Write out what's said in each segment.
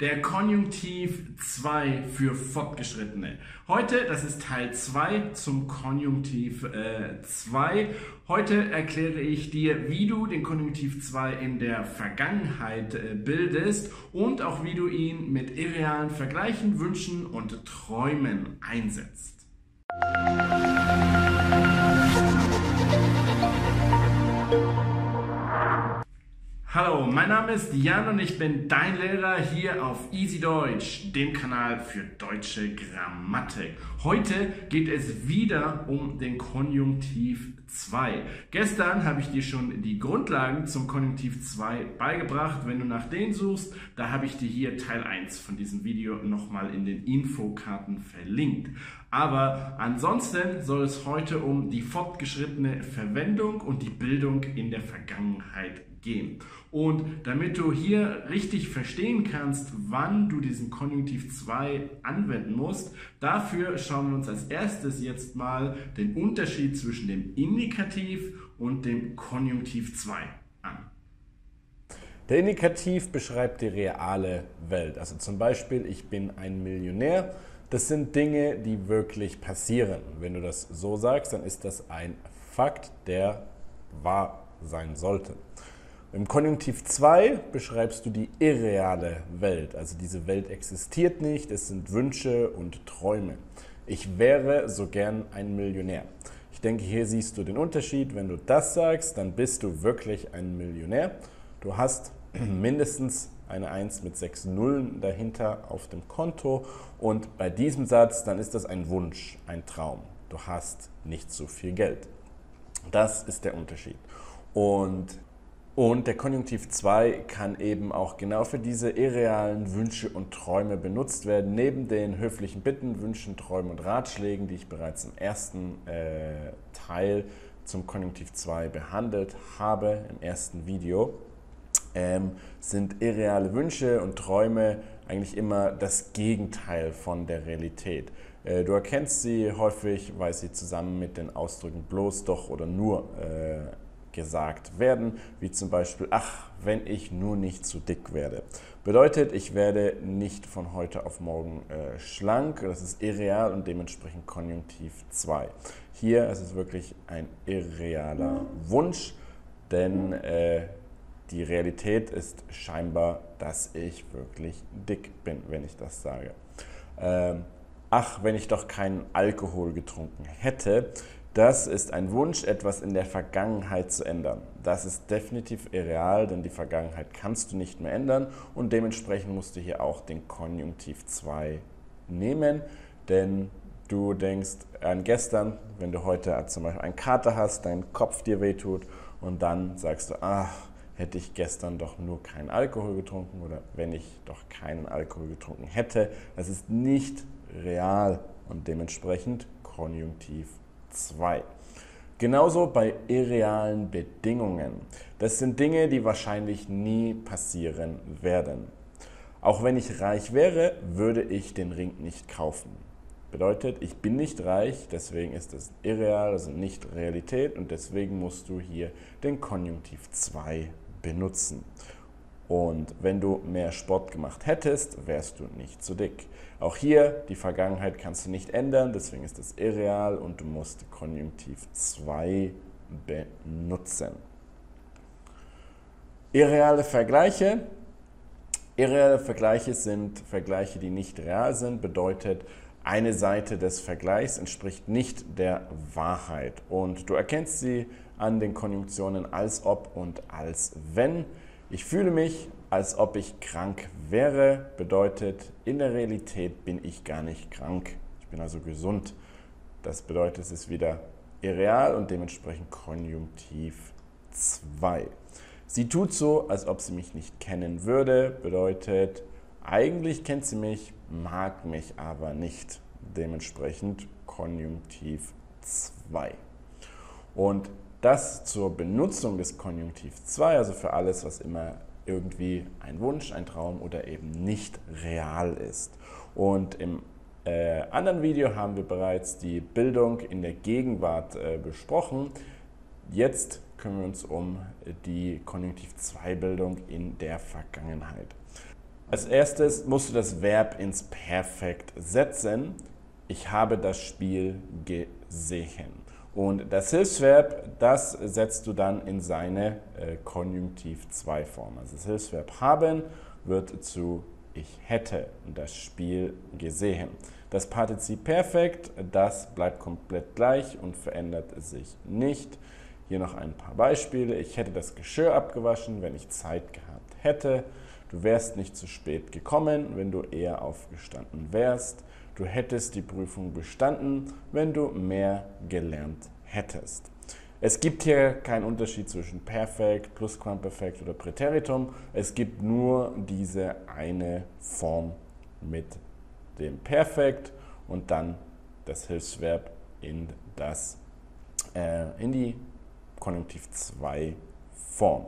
Der Konjunktiv 2 für Fortgeschrittene. Heute, das ist Teil 2 zum Konjunktiv 2. Heute erkläre ich dir, wie du den Konjunktiv 2 in der Vergangenheit bildest und auch wie du ihn mit irrealen Vergleichen, Wünschen und Träumen einsetzt. Hallo, mein Name ist Jan und ich bin dein Lehrer hier auf Easy Deutsch, dem Kanal für deutsche Grammatik. Heute geht es wieder um den Konjunktiv 2. Gestern habe ich dir schon die Grundlagen zum Konjunktiv 2 beigebracht. Wenn du nach denen suchst, da habe ich dir hier Teil 1 von diesem Video nochmal in den Infokarten verlinkt. Aber ansonsten soll es heute um die fortgeschrittene Verwendung und die Bildung in der Vergangenheit gehen. Und damit du hier richtig verstehen kannst, wann du diesen Konjunktiv 2 anwenden musst, dafür schauen wir uns als erstes jetzt mal den Unterschied zwischen dem Indikativ und dem Konjunktiv 2 an. Der Indikativ beschreibt die reale Welt. Also zum Beispiel, ich bin ein Millionär. Das sind Dinge, die wirklich passieren. Wenn du das so sagst, dann ist das ein Fakt, der wahr sein sollte. Im Konjunktiv 2 beschreibst du die irreale Welt. Also diese Welt existiert nicht, es sind Wünsche und Träume. Ich wäre so gern ein Millionär. Ich denke, hier siehst du den Unterschied. Wenn du das sagst, dann bist du wirklich ein Millionär. Du hast mindestens eine 1 mit 6 Nullen dahinter auf dem Konto. Und bei diesem Satz, dann ist das ein Wunsch, ein Traum. Du hast nicht so viel Geld. Das ist der Unterschied. Und der Konjunktiv 2 kann eben auch genau für diese irrealen Wünsche und Träume benutzt werden. Neben den höflichen Bitten, Wünschen, Träumen und Ratschlägen, die ich bereits im ersten Teil zum Konjunktiv 2 behandelt habe, im ersten Video, sind irreale Wünsche und Träume eigentlich immer das Gegenteil von der Realität. Du erkennst sie häufig, weil sie zusammen mit den Ausdrücken bloß, doch oder nur gesagt werden, wie zum Beispiel, ach, wenn ich nur nicht zu dick werde. Bedeutet, ich werde nicht von heute auf morgen schlank, das ist irreal und dementsprechend Konjunktiv 2. Hier ist es wirklich ein irrealer Wunsch, denn die Realität ist scheinbar, dass ich wirklich dick bin, wenn ich das sage. Ach, wenn ich doch keinen Alkohol getrunken hätte. Das ist ein Wunsch, etwas in der Vergangenheit zu ändern. Das ist definitiv irreal, denn die Vergangenheit kannst du nicht mehr ändern und dementsprechend musst du hier auch den Konjunktiv 2 nehmen, denn du denkst an gestern, wenn du heute zum Beispiel einen Kater hast, dein Kopf dir wehtut und dann sagst du, ach, hätte ich gestern doch nur keinen Alkohol getrunken oder wenn ich doch keinen Alkohol getrunken hätte. Das ist nicht real und dementsprechend Konjunktiv 2. Genauso bei irrealen Bedingungen. Das sind Dinge, die wahrscheinlich nie passieren werden. Auch wenn ich reich wäre, würde ich den Ring nicht kaufen. Bedeutet, ich bin nicht reich, deswegen ist es irreal, also nicht Realität und deswegen musst du hier den Konjunktiv 2 benutzen. Und wenn du mehr Sport gemacht hättest, wärst du nicht so dick. Auch hier, die Vergangenheit kannst du nicht ändern, deswegen ist es irreal und du musst Konjunktiv 2 benutzen. Irreale Vergleiche. Irreale Vergleiche sind Vergleiche, die nicht real sind, bedeutet, eine Seite des Vergleichs entspricht nicht der Wahrheit. Und du erkennst sie an den Konjunktionen als ob und als wenn. Ich fühle mich, als ob ich krank wäre, bedeutet, in der Realität bin ich gar nicht krank. Ich bin also gesund. Das bedeutet, es ist wieder irreal und dementsprechend Konjunktiv 2. Sie tut so, als ob sie mich nicht kennen würde, bedeutet, eigentlich kennt sie mich, mag mich aber nicht. Dementsprechend Konjunktiv 2. Und das zur Benutzung des Konjunktiv 2, also für alles, was immer irgendwie ein Wunsch, ein Traum oder eben nicht real ist. Und im anderen Video haben wir bereits die Bildung in der Gegenwart besprochen. Jetzt kümmern wir uns um die Konjunktiv 2 Bildung in der Vergangenheit. Als erstes musst du das Verb ins Perfekt setzen. Ich habe das Spiel gesehen. Und das Hilfsverb, das setzt du dann in seine Konjunktiv-2-Form. Also das Hilfsverb haben wird zu ich hätte das Spiel gesehen. Das Partizip Perfekt, das bleibt komplett gleich und verändert sich nicht. Hier noch ein paar Beispiele. Ich hätte das Geschirr abgewaschen, wenn ich Zeit gehabt hätte. Du wärst nicht zu spät gekommen, wenn du eher aufgestanden wärst. Du hättest die Prüfung bestanden, wenn du mehr gelernt hättest. Es gibt hier keinen Unterschied zwischen Perfekt, Plusquamperfekt oder Präteritum. Es gibt nur diese eine Form mit dem Perfekt und dann das Hilfsverb in die Konjunktiv 2 Form.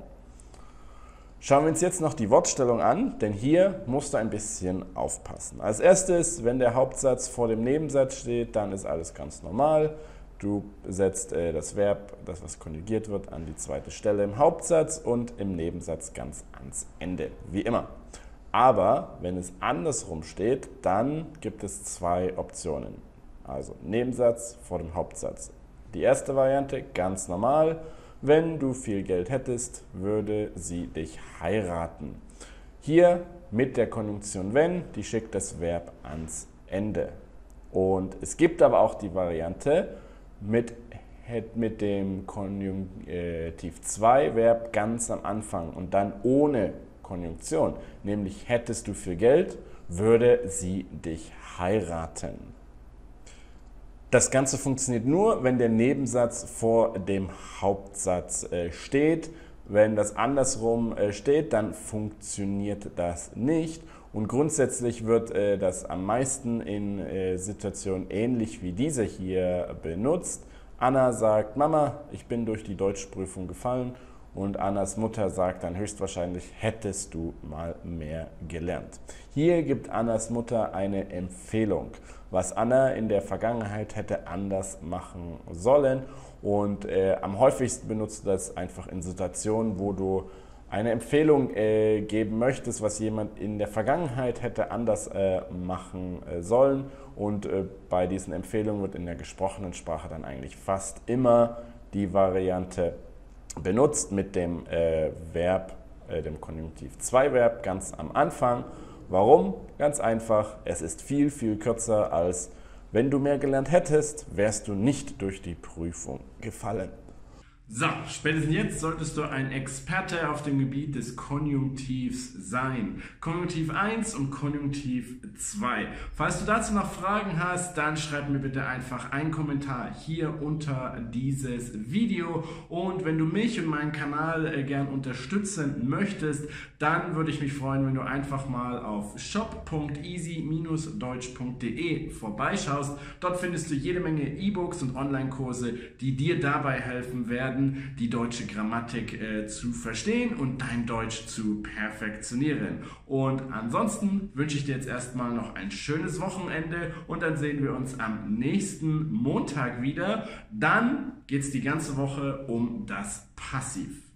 Schauen wir uns jetzt noch die Wortstellung an, denn hier musst du ein bisschen aufpassen. Als erstes, wenn der Hauptsatz vor dem Nebensatz steht, dann ist alles ganz normal. Du setzt das Verb, das was konjugiert wird, an die zweite Stelle im Hauptsatz und im Nebensatz ganz ans Ende, wie immer. Aber wenn es andersrum steht, dann gibt es zwei Optionen. Also Nebensatz vor dem Hauptsatz. Die erste Variante, ganz normal. Wenn du viel Geld hättest, würde sie dich heiraten. Hier mit der Konjunktion wenn, die schickt das Verb ans Ende. Und es gibt aber auch die Variante mit dem Konjunktiv 2 Verb ganz am Anfang und dann ohne Konjunktion. Nämlich hättest du viel Geld, würde sie dich heiraten. Das Ganze funktioniert nur, wenn der Nebensatz vor dem Hauptsatz steht. Wenn das andersrum steht, dann funktioniert das nicht. Und grundsätzlich wird das am meisten in Situationen ähnlich wie diese hier benutzt. Anna sagt, Mama, ich bin durch die Deutschprüfung gefallen. Und Annas Mutter sagt dann höchstwahrscheinlich, hättest du mal mehr gelernt. Hier gibt Annas Mutter eine Empfehlung, was Anna in der Vergangenheit hätte anders machen sollen. Und am häufigsten benutzt du das einfach in Situationen, wo du eine Empfehlung geben möchtest, was jemand in der Vergangenheit hätte anders machen sollen. Und bei diesen Empfehlungen wird in der gesprochenen Sprache dann eigentlich fast immer die Variante benutzt mit dem Verb, dem Konjunktiv 2 Verb ganz am Anfang. Warum? Ganz einfach, es ist viel, viel kürzer als wenn du mehr gelernt hättest, wärst du nicht durch die Prüfung gefallen. So, spätestens jetzt solltest du ein Experte auf dem Gebiet des Konjunktivs sein. Konjunktiv 1 und Konjunktiv 2. Falls du dazu noch Fragen hast, dann schreib mir bitte einfach einen Kommentar hier unter dieses Video. Und wenn du mich und meinen Kanal gern unterstützen möchtest, dann würde ich mich freuen, wenn du einfach mal auf shop.easy-deutsch.de vorbeischaust. Dort findest du jede Menge E-Books und Online-Kurse, die dir dabei helfen werden, die deutsche Grammatik zu verstehen und dein Deutsch zu perfektionieren. Und ansonsten wünsche ich dir jetzt erstmal noch ein schönes Wochenende und dann sehen wir uns am nächsten Montag wieder. Dann geht es die ganze Woche um das Passiv.